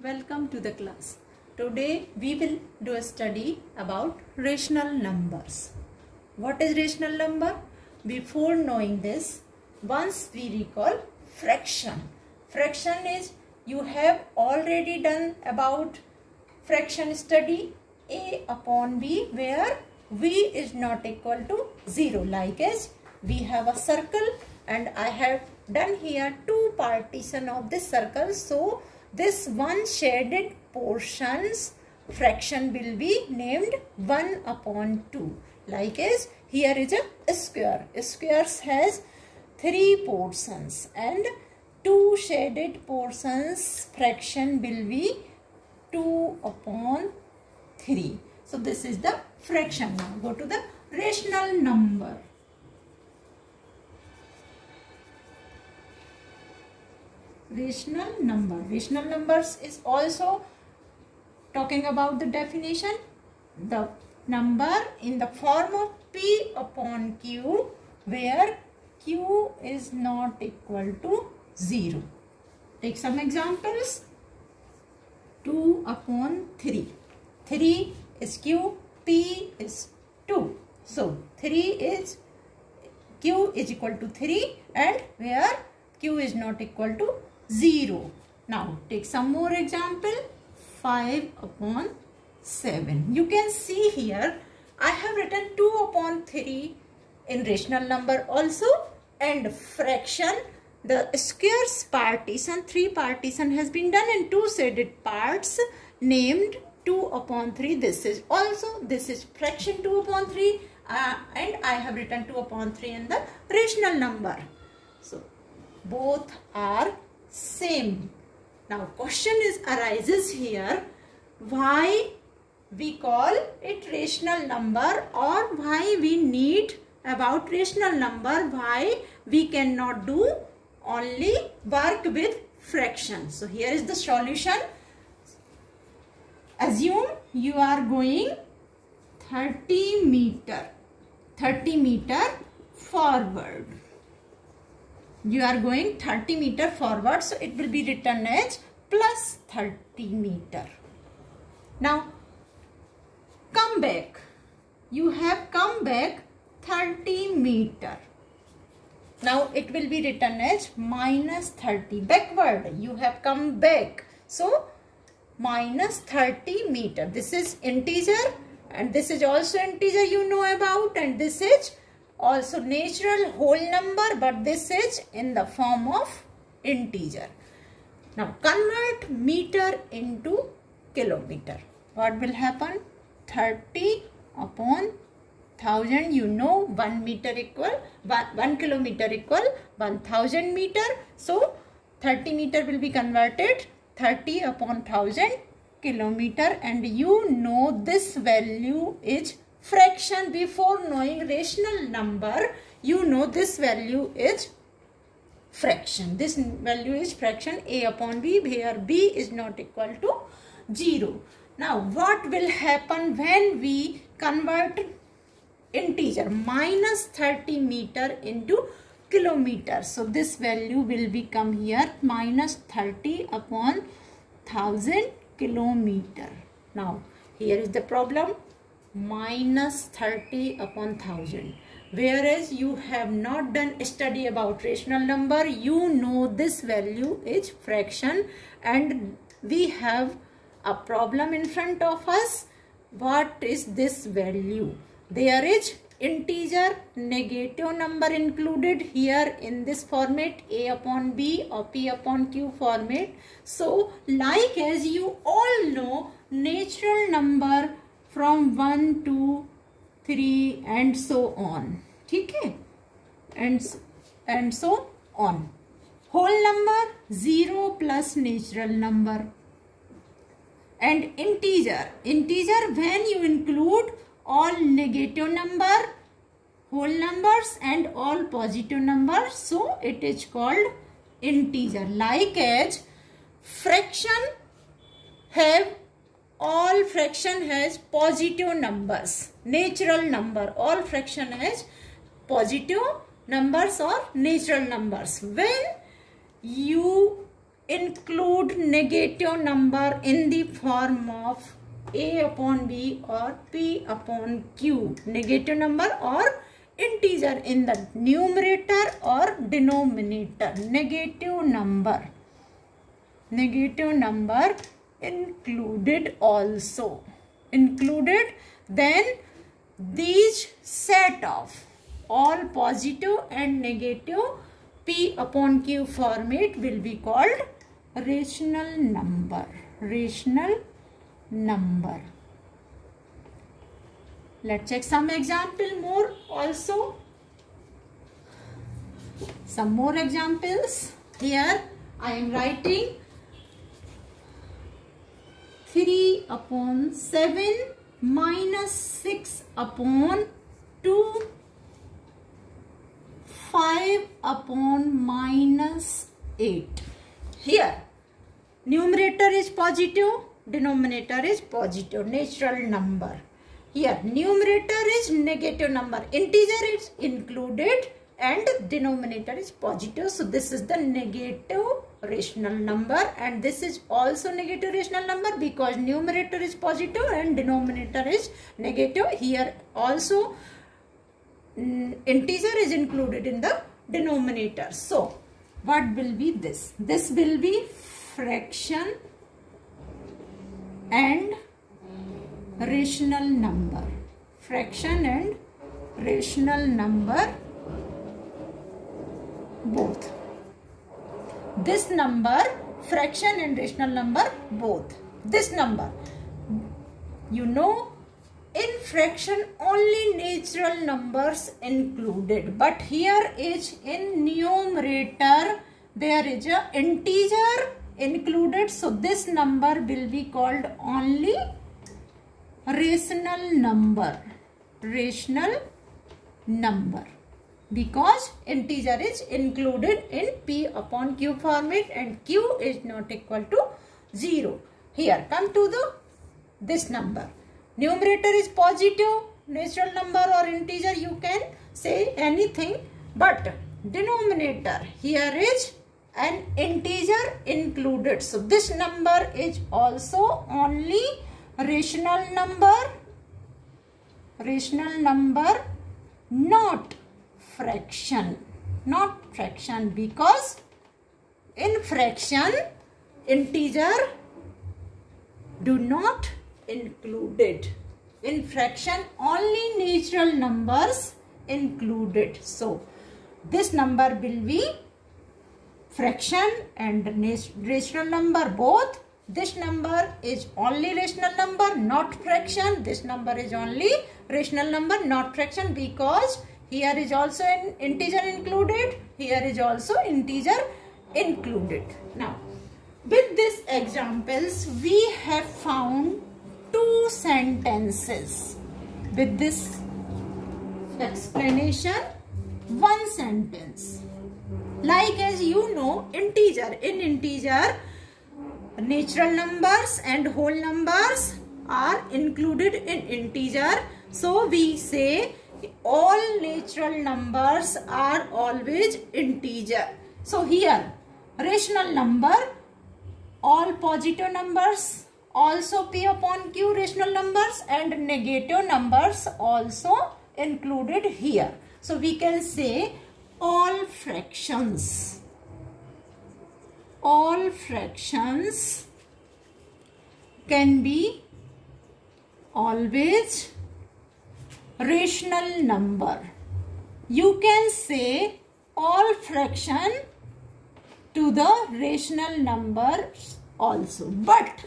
welcome to the class. Today we will do a study about rational numbers. What is rational number? Before knowing this, once we recall fraction. Fraction is, you have already done about fraction study a upon b, where v is not equal to 0. Like as we have a circle and I have done here two partition of this circle. So this one shaded portions fraction will be named 1 upon 2. Like as here is a square. Squares has 3 portions and 2 shaded portions fraction will be 2 upon 3. So this is the fraction. Now go to the rational number. Rational number. Rational numbers is also talking about the definition. The number in the form of p upon q, where q is not equal to 0. Take some examples. 2 upon 3. 3 is q, p is 2. So 3 is, q is equal to 3 and where q is not equal to 0. Now take some more example. 5 upon 7. You can see here I have written 2 upon 3 in rational number also, and fraction, the squares partition, 3 partition has been done in 2 shaded parts named 2 upon 3. This is also, this is fraction 2 upon 3 and I have written 2 upon 3 in the rational number. So both are same. Now question arises here, why we call it rational number, or why we need about rational number, why we cannot do only work with fractions. So here is the solution. Assume you are going 30 meter forward. You are going 30 meter forward, so it will be written as plus 30 meter. Now come back. You have come back 30 meter. Now it will be written as minus 30. Backward you have come back. So minus 30 meter. This is integer and this is also integer, you know about, and this is also natural whole number, but this is in the form of integer. Now convert meter into kilometer. What will happen? 30 upon 1000. You know 1 meter equal 1 kilometer equal 1000 meter. So 30 meter will be converted 30 upon 1000 kilometer, and you know this value is fraction. Before knowing rational number, you know this value is fraction. This value is fraction a upon b, where b is not equal to 0. Now what will happen when we convert integer minus 30 meter into kilometer? So this value will become here minus 30 upon 1000 kilometer. Now here is the problem, minus 30 upon 1000. Whereas you have not done study about rational number, you know this value is fraction and we have a problem in front of us. What is this value? There is integer negative number included here in this format, a upon b or p upon q format. So like as you all know, natural number from 1 to 3 and so on. Okay? And so on. Whole number 0 plus natural number. And integer when you include all negative number, whole numbers and all positive numbers, so it is called integer. Like as fraction have, all fraction has positive numbers, natural number, all fraction has positive numbers or natural numbers. When you include negative number in the form of A upon B or P upon Q. Negative number or integer in the numerator or denominator. Negative number included also. Included, then these set of all positive and negative P upon Q format will be called rational number. Rational number. Let's check some example more also. Some more examples. Here I am writing 3 upon 7 minus 6 upon 2, 5 upon minus 8. Here numerator is positive, denominator is positive, natural number. Here numerator is negative number, integer is included and denominator is positive. So this is the negative rational number, and this is also negative rational number because numerator is positive and denominator is negative. Here also integer is included in the denominator. So what will be this? This will be fraction and rational number. Fraction and rational number both. This number, fraction and rational number both. This number, you know, in fraction only natural numbers included, but here is in numerator there is a integer included. So this number will be called only rational number. Rational number, because integer is included in P upon Q format and Q is not equal to 0. Here come to this number. Numerator is positive, natural number or integer, you can say anything, but denominator here is an integer included. So this number is also only rational number, not fraction, because in fraction integer do not included. In fraction only natural numbers included. So this number will be fraction and rational number both. This number is only rational number, not fraction. This number is only rational number, not fraction, because here is also an integer included. Here is also integer included. Now, with these examples, we have found 2 sentences. With this explanation, 1 sentence. Like as you know, integer. In integer, natural numbers and whole numbers are included in integer. So we say all natural numbers are always integer. So here rational number, all positive numbers, also P upon Q rational numbers, and negative numbers also included here. So we can say all fractions can be always rational number. You can say all fraction to the rational numbers also, but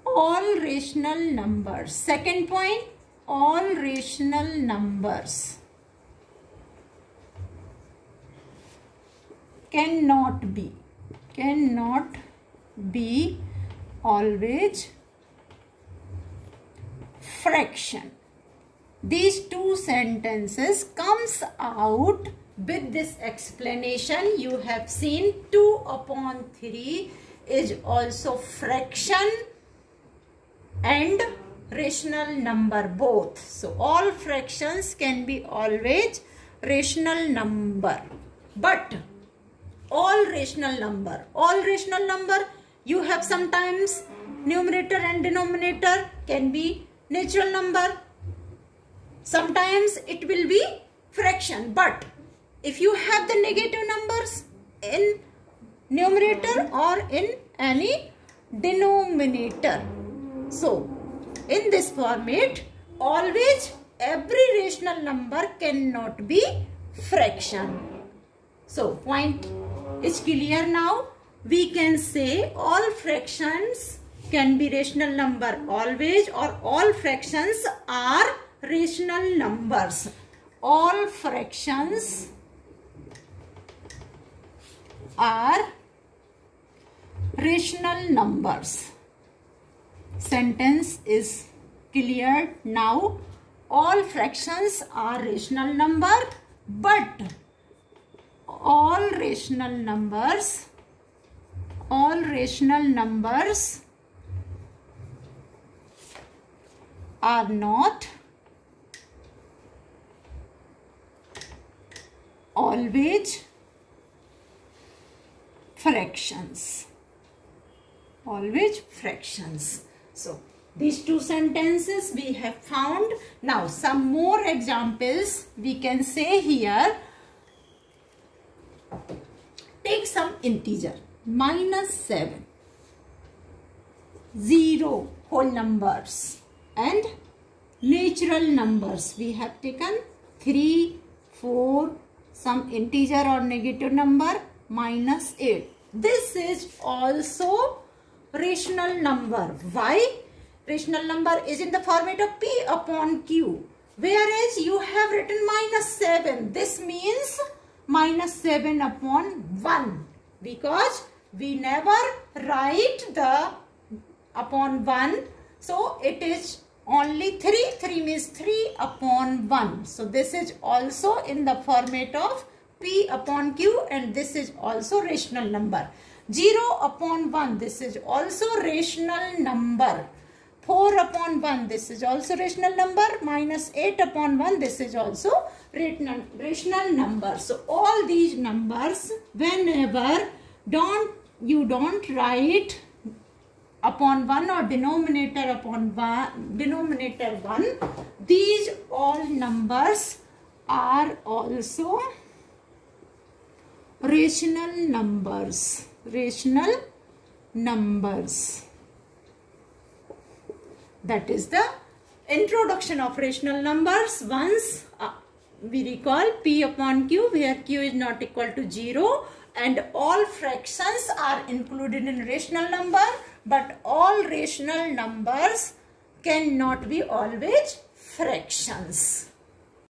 all rational numbers, second point, all rational numbers cannot be always fraction. These 2 sentences comes out with this explanation. You have seen 2 upon 3 is also fraction and rational number both. So all fractions can be always rational number, but all rational number. All rational number, you have sometimes numerator and denominator can be natural number. Sometimes it will be fraction. But if you have the negative numbers in numerator or in any denominator, so in this format, always every rational number cannot be fraction. So point is clear now. We can say all fractions can be rational number always, or all fractions are rational numbers. All fractions are rational numbers. Sentence is clear now. All fractions are rational number, but all rational numbers are not always fractions. Always fractions. So these two sentences we have found. Now some more examples we can say here. Take some integer, -7, 0 whole numbers, and natural numbers. We have taken 3, 4, some integer or negative number, -8. This is also rational number. Why? Rational number is in the format of P upon Q. Whereas you have written -7. This means -7 upon 1. Because we never write the upon 1. So it is only 3. 3 means 3 upon 1. So this is also in the format of P upon Q, and this is also rational number. 0 upon 1, this is also rational number. 4 upon 1, this is also rational number. -8 upon 1, this is also rational number. So all these numbers, whenever you don't write upon 1 or denominator upon 1, denominator 1, these all numbers are also rational numbers. Rational numbers. That is the introduction of rational numbers. Once we recall P upon Q, where Q is not equal to 0, and all fractions are included in rational number, but all rational numbers cannot be always fractions.